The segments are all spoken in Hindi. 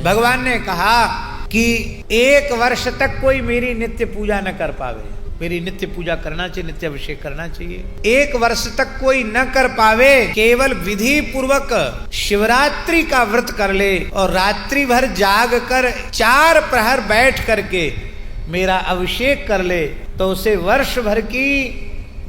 भगवान ने कहा कि 1 वर्ष तक कोई मेरी नित्य पूजा न कर पावे, मेरी नित्य पूजा करना चाहिए, नित्य अभिषेक करना चाहिए। 1 वर्ष तक कोई न कर पावे, केवल विधि पूर्वक शिवरात्रि का व्रत कर ले और रात्रि भर जाग कर 4 प्रहर बैठ करके मेरा अभिषेक कर ले, तो उसे वर्ष भर की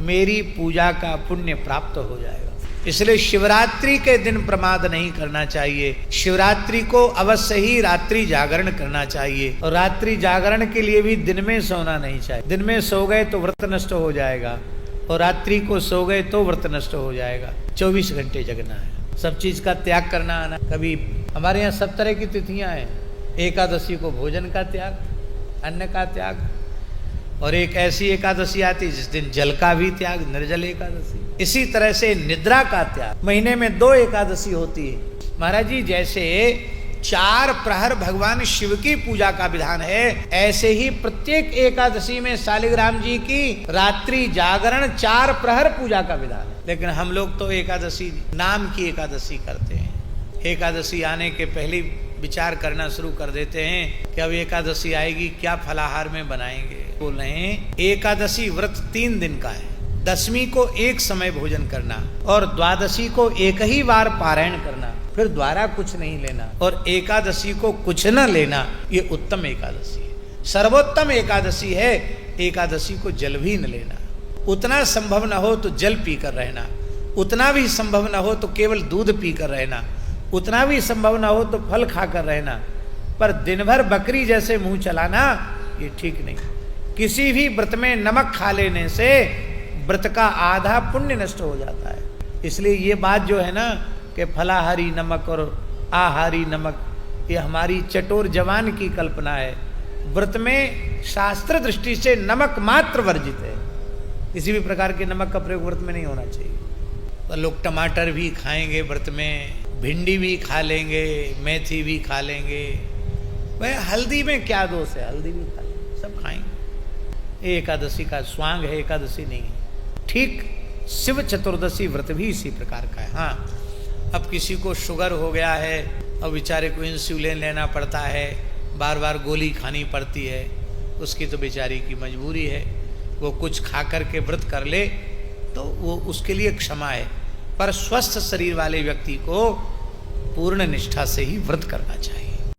मेरी पूजा का पुण्य प्राप्त हो जाएगा। इसलिए शिवरात्रि के दिन प्रमाद नहीं करना चाहिए। शिवरात्रि को अवश्य ही रात्रि जागरण करना चाहिए, और रात्रि जागरण के लिए भी दिन में सोना नहीं चाहिए। दिन में सो गए तो व्रत नष्ट हो जाएगा, और रात्रि को सो गए तो व्रत नष्ट हो जाएगा। 24 घंटे जगना है, सब चीज का त्याग करना आना। कभी हमारे यहाँ सब तरह की तिथियां हैं। एकादशी को भोजन का त्याग, अन्न का त्याग, और एक ऐसी एकादशी आती जिस दिन जल का भी त्याग, निर्जल एकादशी। इसी तरह से निद्रा का त्याग। महीने में 2 एकादशी होती है महाराज जी। जैसे 4 प्रहर भगवान शिव की पूजा का विधान है, ऐसे ही प्रत्येक एकादशी में शालिग्राम जी की रात्रि जागरण 4 प्रहर पूजा का विधान है। लेकिन हम लोग तो एकादशी नाम की एकादशी करते हैं। एकादशी आने के पहले विचार करना शुरू कर देते हैं कि अब एकादशी आएगी, क्या फलाहार में बनाएंगे। बोल रहे हैं एकादशी व्रत 3 दिन का है। 10वीं को एक समय भोजन करना, और द्वादशी को एक ही बार पारायण करना, फिर द्वारा कुछ नहीं लेना, और एकादशी को कुछ न लेना। ये उत्तम एकादशी है, सर्वोत्तम एकादशी है। एकादशी को जल भी न लेना। उतना संभव न हो तो जल पीकर रहना, उतना भी संभव न हो तो केवल दूध पीकर रहना, उतना भी संभव ना हो तो फल खाकर रहना। पर दिन भर बकरी जैसे मुंह चलाना ये ठीक नहीं। किसी भी व्रत में नमक खा लेने से व्रत का आधा पुण्य नष्ट हो जाता है। इसलिए ये बात जो है ना कि फलाहारी नमक और आहारी नमक, ये हमारी चटोर जवान की कल्पना है। व्रत में शास्त्र दृष्टि से नमक मात्र वर्जित है। किसी भी प्रकार के नमक का प्रयोग व्रत में नहीं होना चाहिए। तो लोग टमाटर भी खाएंगे व्रत में, भिंडी भी खा लेंगे, मेथी भी खा लेंगे। वह हल्दी में क्या दोष है, हल्दी भी खा लेंगे, सब खाएंगे। ये एकादशी का स्वांग है, एकादशी नहीं है। ठीक शिव चतुर्दशी व्रत भी इसी प्रकार का है। हाँ, अब किसी को शुगर हो गया है और बेचारे को इंसुलिन लेना पड़ता है, बार बार गोली खानी पड़ती है, उसकी तो बेचारी की मजबूरी है। वो कुछ खा कर के व्रत कर ले तो वो उसके लिए क्षमा है। पर स्वस्थ शरीर वाले व्यक्ति को पूर्ण निष्ठा से ही व्रत करना चाहिए।